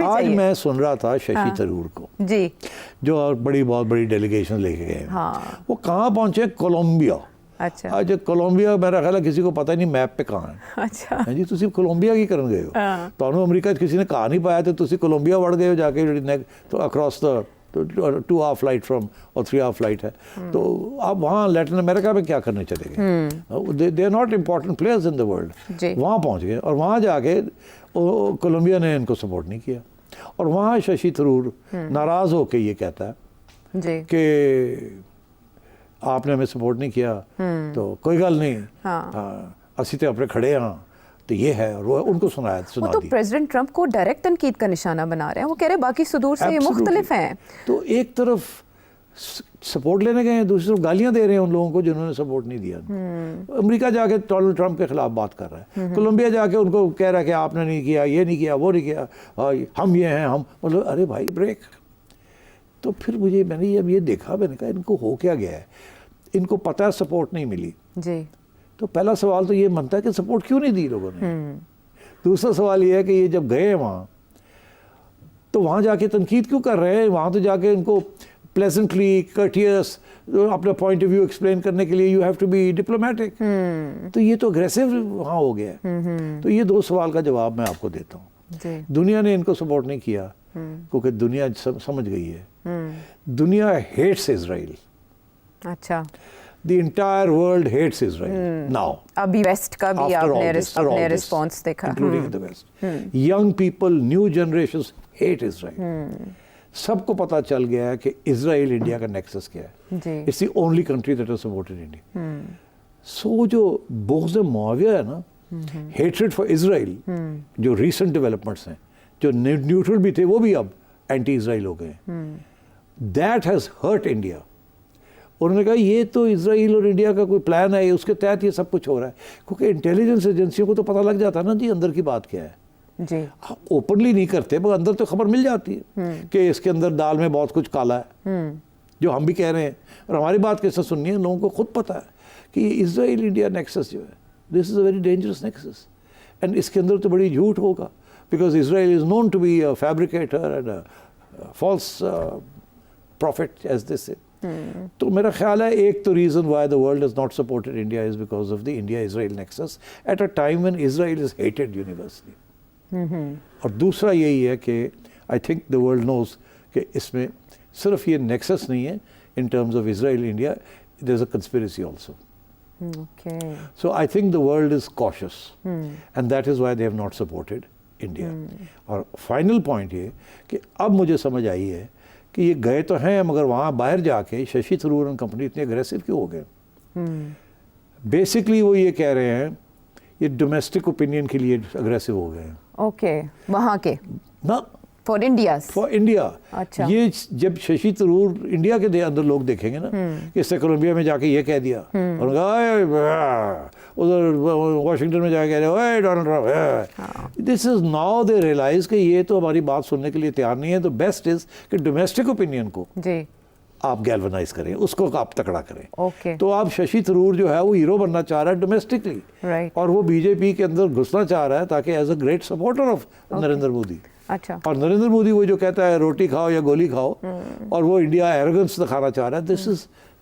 بھی آج چاہیے. میں سن رہا تھا ششی تھرور کو جی جو بہت بڑی ڈیلیگیشن لے کے گئے ہاں وہ کہاں پہنچے؟ کولمبیا. اچھا آج کولمبیا میرا خیال ہے کسی کو پتہ نہیں میپ پہ کہاں ہے. اچھا جی تسی کولمبیا کی کرن گئے ہو؟ تانوں امریکہ کسی نے کہا نہیں پایا تو تسی کولمبیا وڑ گئے ہو جا کے تو across the 2 hour flight from اور 3 hour فلائٹ ہے. تو آپ وہاں لیٹن امریکہ میں کیا کرنے چلے گئے؟ They are not important players in the world. وہاں پہنچ گئے اور وہاں جا کے کولمبیا نے ان کو سپورٹ نہیں کیا. اور وہاں ششی تھرور ناراض ہو کے یہ کہتا ہے جی کہ آپ نے ہمیں سپورٹ نہیں کیا تو کوئی گل نہیں، اسی تو اپنے کھڑے ہاں تو یہ ہے. اور وہ ان کو سنا وہ تو دی. پریزیڈنٹ ٹرمپ کو ڈائریکٹ تنقید کا نشانہ بنا رہے ہیں. وہ کہہ رہے ہیں باقی صدور سے یہ مختلف ہیں. تو ایک طرف سپورٹ لینے گئے ہیں، دوسری طرف گالیاں دے رہے ہیں ان لوگوں کو جنہوں نے سپورٹ نہیں دیا. امریکہ جا کے ڈونلڈ ٹرمپ کے خلاف بات کر رہا ہے، کولمبیا جا کے ان کو کہہ رہا ہے کہ آپ نے نہیں کیا، یہ نہیں کیا، وہ نہیں کیا، ہم یہ ہیں، ہم مطلب ارے بھائی بریک. تو پھر میں نے جب یہ دیکھا میں نے کہا ان کو ہو کیا گیا ہے؟ ان کو پتہ ہے سپورٹ نہیں ملی. جی تو پہلا سوال تو یہ بنتا ہے کہ سپورٹ کیوں نہیں دی لوگوں نے. دوسرا سوال یہ ہے کہ یہ جب گئے وہاں تو وہاں جا کے تنقید کیوں کر رہے ہیں؟ وہاں تو جا کے ان کو پلیزنٹلی کرٹیس اپنا پوائنٹ آف ویو ایکسپلین کرنے کے لیے you have to be diplomatic. تو یہ تو اگریسو وہاں ہو گیا ہے. تو یہ 2 سوال کا جواب میں آپ کو دیتا ہوں. دنیا نے ان کو سپورٹ نہیں کیا کیونکہ دنیا سمجھ گئی ہے. دنیا ہیٹس اسرائیل. اچھا The entire world hates Israel now. ابھی ویسٹ کا بھی آپ نے رسپانس دیکھا. Including in the West. Young people, new generations hate Israel. سب کو پتا چل گیا ہے کہ اسرائیل انڈیا کا نیکسس کیا ہے. It's the only country that has supported India. So جو بغض معاویہ ہے نا، hatred for Israel، جو recent developments ہیں، جو نیوٹرل بھی تھے وہ بھی اب اینٹی اسرائیل ہو گئے ہیں. That has hurt India. انہوں نے کہا یہ تو اسرائیل اور انڈیا کا کوئی پلان ہے، اس کے تحت یہ سب کچھ ہو رہا ہے. کیونکہ انٹیلیجنس ایجنسیوں کو تو پتہ لگ جاتا ہے نا جی اندر کی بات کیا ہے. جی اوپنلی نہیں کرتے مگر اندر تو خبر مل جاتی ہے کہ اس کے اندر دال میں بہت کچھ کالا ہے، جو ہم بھی کہہ رہے ہیں. اور ہماری بات کیسے سننی ہے؟ لوگوں کو خود پتہ ہے کہ یہ اسرائیل انڈیا نیکسس جو ہے this is a very dangerous nexus. And اس کے اندر تو بڑی جھوٹ ہوگا because Israel is known to be a fabricator and false prophet as this. تو میرا خیال ہے ایک تو reason why the world is not supported India is because of the India Israel nexus at a time when Israel is hated universally. اور دوسرا یہی ہے کہ آئی تھنک دا ورلڈ نوز کہ اس میں صرف یہ نیکسس نہیں ہے in terms of Israel India, there is a conspiracy also. So I think the world is cautious and that is why they have not supported India. اور final point یہ کہ اب مجھے سمجھ آئی ہے کہ یہ گئے تو ہیں مگر وہاں باہر جا کے ششی تھرور اینڈ کمپنی اتنے اگریسو کیوں ہو گئے؟ بیسکلی وہ یہ کہہ رہے ہیں یہ ڈومیسٹک اوپینین کے لیے اگریسو ہو گئے ہیں. اوکے وہاں کے نا فار انڈیا. اچھا یہ جب ششی تھرور انڈیا کے اندر لوگ دیکھیں گے نا کہ اس نے کولمبیا میں جا کے یہ کہہ دیا اور ادھر واشنگٹن میں جا کے کہہ رہے اے Donald Trump, this is now they realize کہ یہ تو ہماری بات سننے کے لیے تیار نہیں ہے. تو بیسٹ از کہ ڈومیسٹک اوپینین کو آپ گیلونائز کریں، اس کو آپ تکڑا کریں. تو آپ ششی تھرور جو ہے وہ ہیرو بننا چاہ رہا ہے ڈومیسٹکلی اور وہ بی جے پی کے اندر گھسنا چاہ رہا ہے تاکہ as a great supporter of Narendra Modi. اور نریندر مودی وہ جو کہتا ہے روٹی کھاؤ یا گولی کھاؤ اور وہ انڈیا ایروگنس دکھانا چاہ رہا ہے.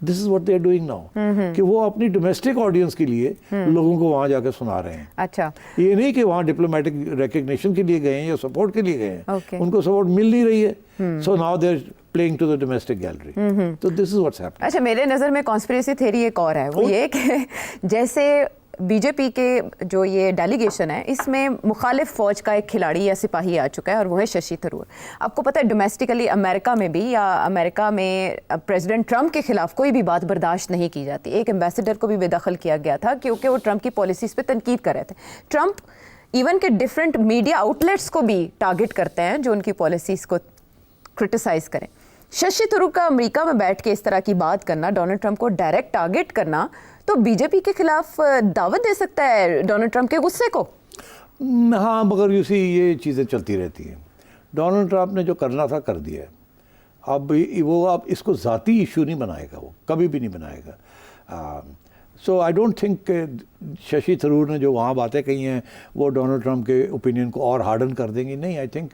This is what they are doing now کہ وہ اپنی ڈومیسٹک آڈینس کے لیے لوگوں کو وہاں جا کے سنا رہے ہیں. اچھا یہ نہیں کہ وہاں ڈپلومیٹک ریکگنیشن کے لیے گئے ہیں یا سپورٹ کے لیے گئے ہیں، ان کو سپورٹ مل نہیں رہی ہے. So now they are playing to the domestic gallery. تو دس از واٹس ہیپننگ. اچھا میرے نظر میں کانسپریسی تھیوری ایک اور ہے، وہ یہ کہ جیسے بی جے پی کے جو یہ ڈیلیگیشن ہے اس میں مخالف فوج کا ایک کھلاڑی یا سپاہی آ چکا ہے اور وہ ہے ششی تھرور. آپ کو پتہ ہے ڈومیسٹکلی امریکہ میں بھی یا امریکہ میں پریزیڈنٹ ٹرمپ کے خلاف کوئی بھی بات برداشت نہیں کی جاتی. ایک ایمبیسڈر کو بھی بے دخل کیا گیا تھا کیونکہ وہ ٹرمپ کی پالیسیز پہ تنقید کر رہے تھے. ٹرمپ ایون کہ ڈفرینٹ میڈیا آؤٹ لیٹس کو بھی ٹارگٹ کرتے ہیں جو ان کی پالیسیز کو کرٹیسائز کریں. ششی تھرور کا امریکہ میں بیٹھ کے اس طرح کی بات کرنا، ڈونلڈ ٹرمپ کو ڈائریکٹ ٹارگٹ کرنا، تو بی جے پی کے خلاف دعوت دے سکتا ہے ڈونلڈ ٹرمپ کے غصے کو. ہاں مگر یہ چیزیں چلتی رہتی ہیں. ڈونلڈ ٹرمپ نے جو کرنا تھا کر دیا ہے. اب وہ آپ اس کو ذاتی ایشو نہیں بنائے گا، وہ کبھی بھی نہیں بنائے گا. سو آئی ڈونٹ تھنک کہ ششی تھرور نے جو وہاں باتیں کہی ہیں وہ ڈونلڈ ٹرمپ کے اوپینین کو اور ہارڈن کر دیں گی. نہیں، I think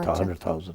100,000.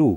2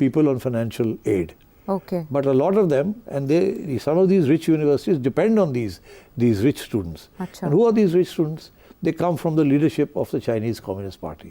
people on financial aid. Okay. But a lot of them, and some of these rich universities depend on these rich students. Achha. And who are these rich students? They come from the leadership of the Chinese Communist Party.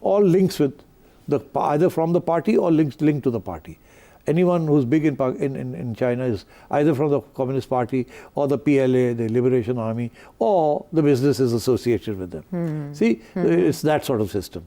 all links with either from the party or linked to the party. Anyone who's big in China is either from the Communist Party or the PLA, the Liberation Army, or the business is associated with them. See, it's that sort of system.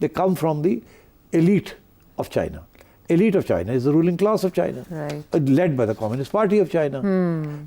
they come from the elite of China. Elite of China is the ruling class of China, right, led by the Communist Party of China.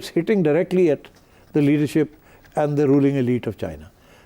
it's hitting directly at the leadership and the ruling elite of China.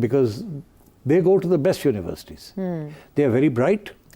because they go to the best universities. They are very bright,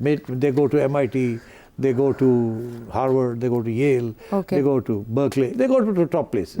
They go to MIT, they go to Harvard, they go to Yale, Okay. they go to Berkeley, they go to top places.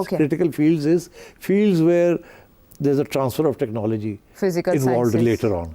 Okay. Critical fields is fields where there's a transfer of technology Physical involved sciences. later on.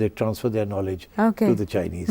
They transfer their knowledge Okay. to the Chinese.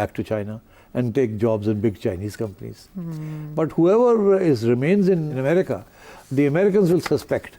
back to China and take jobs in big Chinese companies. But whoever remains in America, the Americans will suspect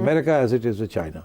America as it is with China.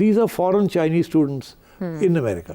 These are foreign Chinese students in America.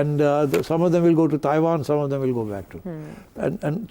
And some of them will go to Taiwan, some of them will go back to. And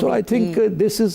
So I think this is